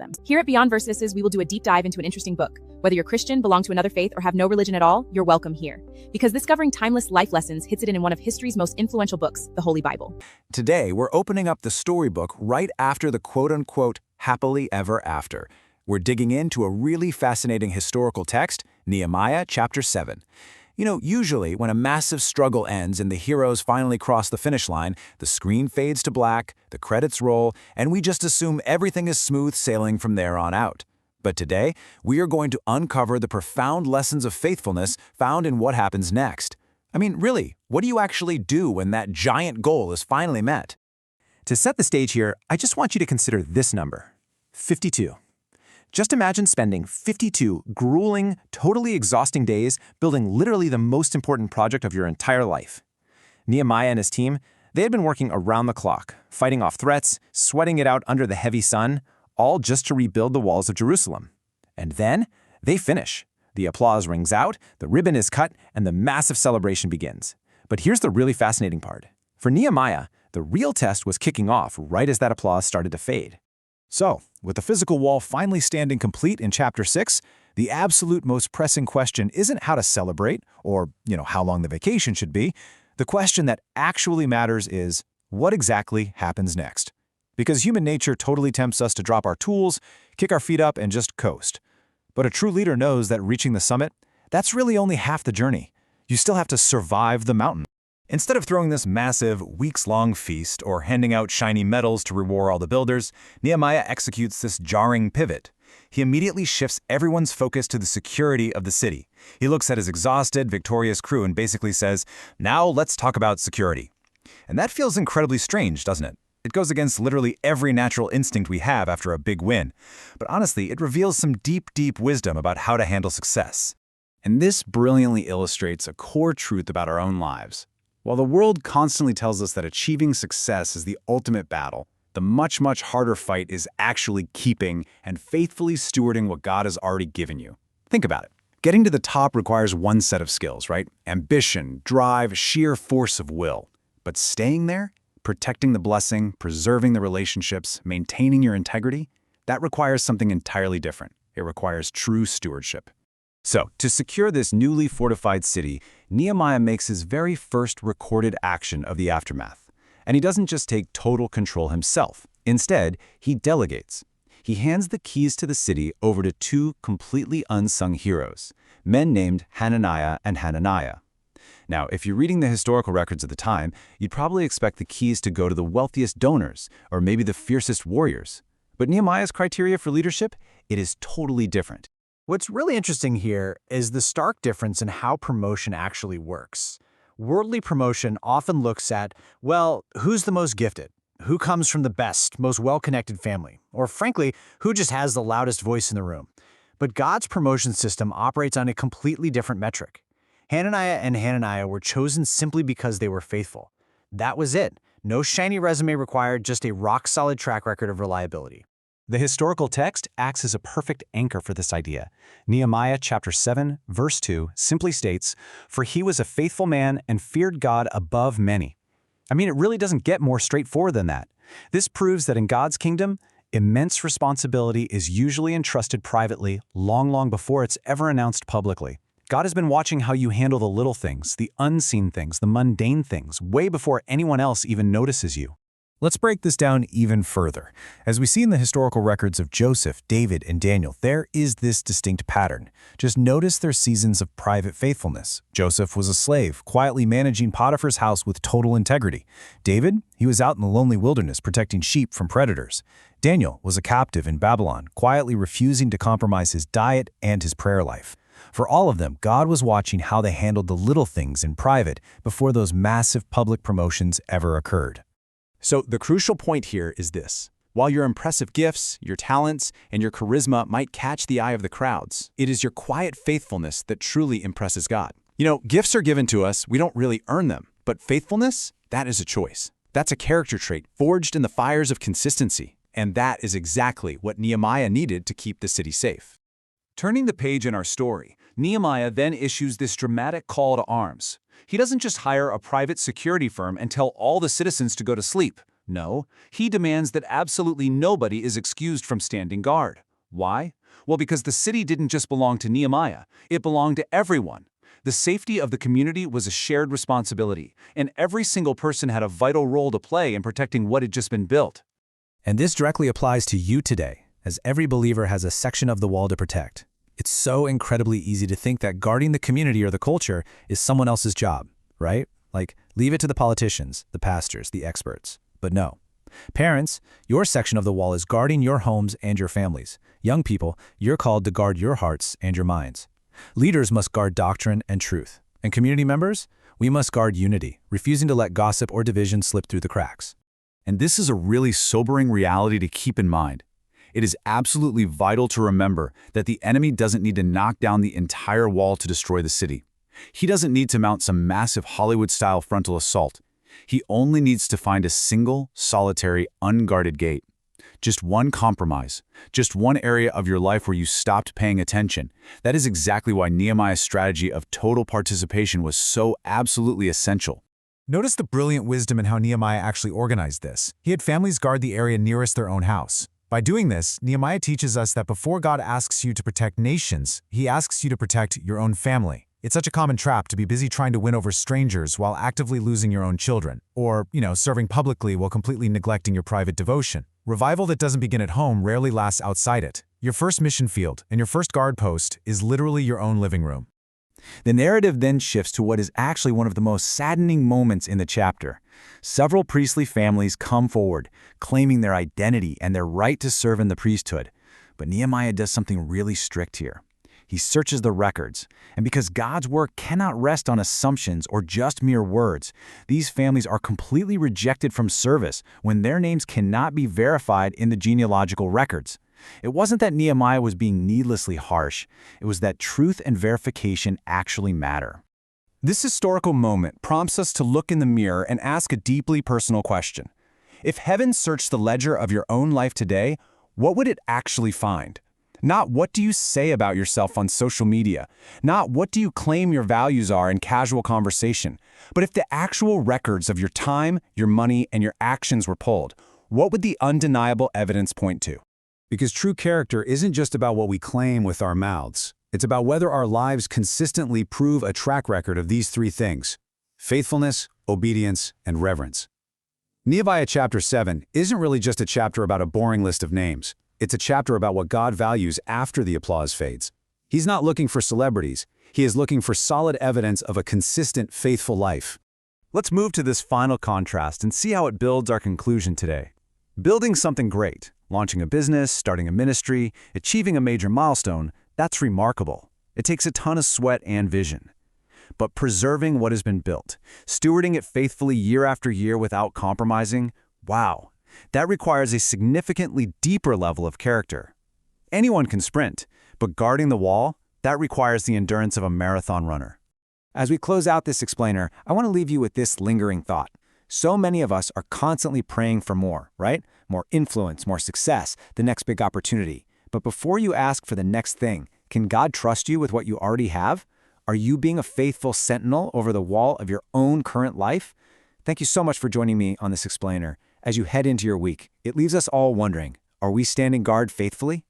them. Here at Beyond Verses, we will do a deep dive into an interesting book. Whether you're Christian, belong to another faith, or have no religion at all, you're welcome here. Because discovering timeless life lessons hits it in one of history's most influential books, the Holy Bible. Today, we're opening up the storybook right after the quote-unquote happily ever after. We're digging into a really fascinating historical text, Nehemiah chapter 7. You know, usually when a massive struggle ends and the heroes finally cross the finish line, the screen fades to black, the credits roll, and we just assume everything is smooth sailing from there on out. But today, we are going to uncover the profound lessons of faithfulness found in what happens next. I mean, really, what do you actually do when that giant goal is finally met? To set the stage here, I just want you to consider this number, 52. Just imagine spending 52 grueling, totally exhausting days building literally the most important project of your entire life. Nehemiah and his team, they had been working around the clock, fighting off threats, sweating it out under the heavy sun, all just to rebuild the walls of Jerusalem. And then, they finish. The applause rings out, the ribbon is cut, and the massive celebration begins. But here's the really fascinating part. For Nehemiah, the real test was kicking off right as that applause started to fade. So, with the physical wall finally standing complete in Chapter 6, the absolute most pressing question isn't how to celebrate or, how long the vacation should be. The question that actually matters is, what exactly happens next? Because human nature totally tempts us to drop our tools, kick our feet up, and just coast. But a true leader knows that reaching the summit, that's really only half the journey. You still have to survive the mountain. Instead of throwing this massive, weeks-long feast or handing out shiny medals to reward all the builders, Nehemiah executes this jarring pivot. He immediately shifts everyone's focus to the security of the city. He looks at his exhausted, victorious crew and basically says, "Now let's talk about security." And that feels incredibly strange, doesn't it? It goes against literally every natural instinct we have after a big win. But honestly, it reveals some deep, deep wisdom about how to handle success. And this brilliantly illustrates a core truth about our own lives. While the world constantly tells us that achieving success is the ultimate battle, the much, much harder fight is actually keeping and faithfully stewarding what God has already given you. Think about it. Getting to the top requires one set of skills, right? Ambition, drive, sheer force of will. But staying there, protecting the blessing, preserving the relationships, maintaining your integrity, that requires something entirely different. It requires true stewardship. So, to secure this newly fortified city, Nehemiah makes his very first recorded action of the aftermath. And he doesn't just take total control himself. Instead, he delegates. He hands the keys to the city over to two completely unsung heroes, men named Hananiah and Hananiah. Now, if you're reading the historical records of the time, you'd probably expect the keys to go to the wealthiest donors, or maybe the fiercest warriors. But Nehemiah's criteria for leadership, it is totally different. What's really interesting here is the stark difference in how promotion actually works. Worldly promotion often looks at, well, who's the most gifted? Who comes from the best, most well-connected family? Or frankly, who just has the loudest voice in the room? But God's promotion system operates on a completely different metric. Hananiah and Hananiah were chosen simply because they were faithful. That was it. No shiny resume required, just a rock-solid track record of reliability. The historical text acts as a perfect anchor for this idea. Nehemiah chapter 7, verse 2 simply states, "For he was a faithful man and feared God above many." I mean, it really doesn't get more straightforward than that. This proves that in God's kingdom, immense responsibility is usually entrusted privately long before it's ever announced publicly. God has been watching how you handle the little things, the unseen things, the mundane things, way before anyone else even notices you. Let's break this down even further. As we see in the historical records of Joseph, David, and Daniel, there is this distinct pattern. Just notice their seasons of private faithfulness. Joseph was a slave, quietly managing Potiphar's house with total integrity. David, he was out in the lonely wilderness protecting sheep from predators. Daniel was a captive in Babylon, quietly refusing to compromise his diet and his prayer life. For all of them, God was watching how they handled the little things in private before those massive public promotions ever occurred. So the crucial point here is this. While your impressive gifts, your talents, and your charisma might catch the eye of the crowds, it is your quiet faithfulness that truly impresses God. Gifts are given to us, we don't really earn them. But faithfulness, that is a choice. That's a character trait forged in the fires of consistency. And that is exactly what Nehemiah needed to keep the city safe. Turning the page in our story, Nehemiah then issues this dramatic call to arms. He doesn't just hire a private security firm and tell all the citizens to go to sleep. No, he demands that absolutely nobody is excused from standing guard. Why? Well, because the city didn't just belong to Nehemiah, it belonged to everyone. The safety of the community was a shared responsibility, and every single person had a vital role to play in protecting what had just been built. And this directly applies to you today, as every believer has a section of the wall to protect. It's so incredibly easy to think that guarding the community or the culture is someone else's job, right? Like, leave it to the politicians, the pastors, the experts. But no. Parents, your section of the wall is guarding your homes and your families. Young people, you're called to guard your hearts and your minds. Leaders must guard doctrine and truth. And community members, we must guard unity, refusing to let gossip or division slip through the cracks. And this is a really sobering reality to keep in mind. It is absolutely vital to remember that the enemy doesn't need to knock down the entire wall to destroy the city. He doesn't need to mount some massive Hollywood-style frontal assault. He only needs to find a single, solitary, unguarded gate. Just one compromise, just one area of your life where you stopped paying attention. That is exactly why Nehemiah's strategy of total participation was so absolutely essential. Notice the brilliant wisdom in how Nehemiah actually organized this. He had families guard the area nearest their own house. By doing this, Nehemiah teaches us that before God asks you to protect nations, He asks you to protect your own family. It's such a common trap to be busy trying to win over strangers while actively losing your own children, or, serving publicly while completely neglecting your private devotion. Revival that doesn't begin at home rarely lasts outside it. Your first mission field and your first guard post is literally your own living room. The narrative then shifts to what is actually one of the most saddening moments in the chapter. Several priestly families come forward, claiming their identity and their right to serve in the priesthood. But Nehemiah does something really strict here. He searches the records, and because God's work cannot rest on assumptions or just mere words, these families are completely rejected from service when their names cannot be verified in the genealogical records. It wasn't that Nehemiah was being needlessly harsh, it was that truth and verification actually matter. This historical moment prompts us to look in the mirror and ask a deeply personal question. If heaven searched the ledger of your own life today, what would it actually find? Not what do you say about yourself on social media, not what do you claim your values are in casual conversation, but if the actual records of your time, your money, and your actions were pulled, what would the undeniable evidence point to? Because true character isn't just about what we claim with our mouths. It's about whether our lives consistently prove a track record of these three things: faithfulness, obedience, and reverence. Nehemiah chapter 7 isn't really just a chapter about a boring list of names. It's a chapter about what God values after the applause fades. He's not looking for celebrities. He is looking for solid evidence of a consistent, faithful life. Let's move to this final contrast and see how it builds our conclusion today. Building something great, launching a business, starting a ministry, achieving a major milestone, that's remarkable. It takes a ton of sweat and vision. But preserving what has been built, stewarding it faithfully year after year without compromising, wow. That requires a significantly deeper level of character. Anyone can sprint, but guarding the wall, that requires the endurance of a marathon runner. As we close out this explainer, I want to leave you with this lingering thought. So many of us are constantly praying for more, right? More influence, more success, the next big opportunity. But before you ask for the next thing, can God trust you with what you already have? Are you being a faithful sentinel over the wall of your own current life? Thank you so much for joining me on this explainer. As you head into your week, it leaves us all wondering, are we standing guard faithfully?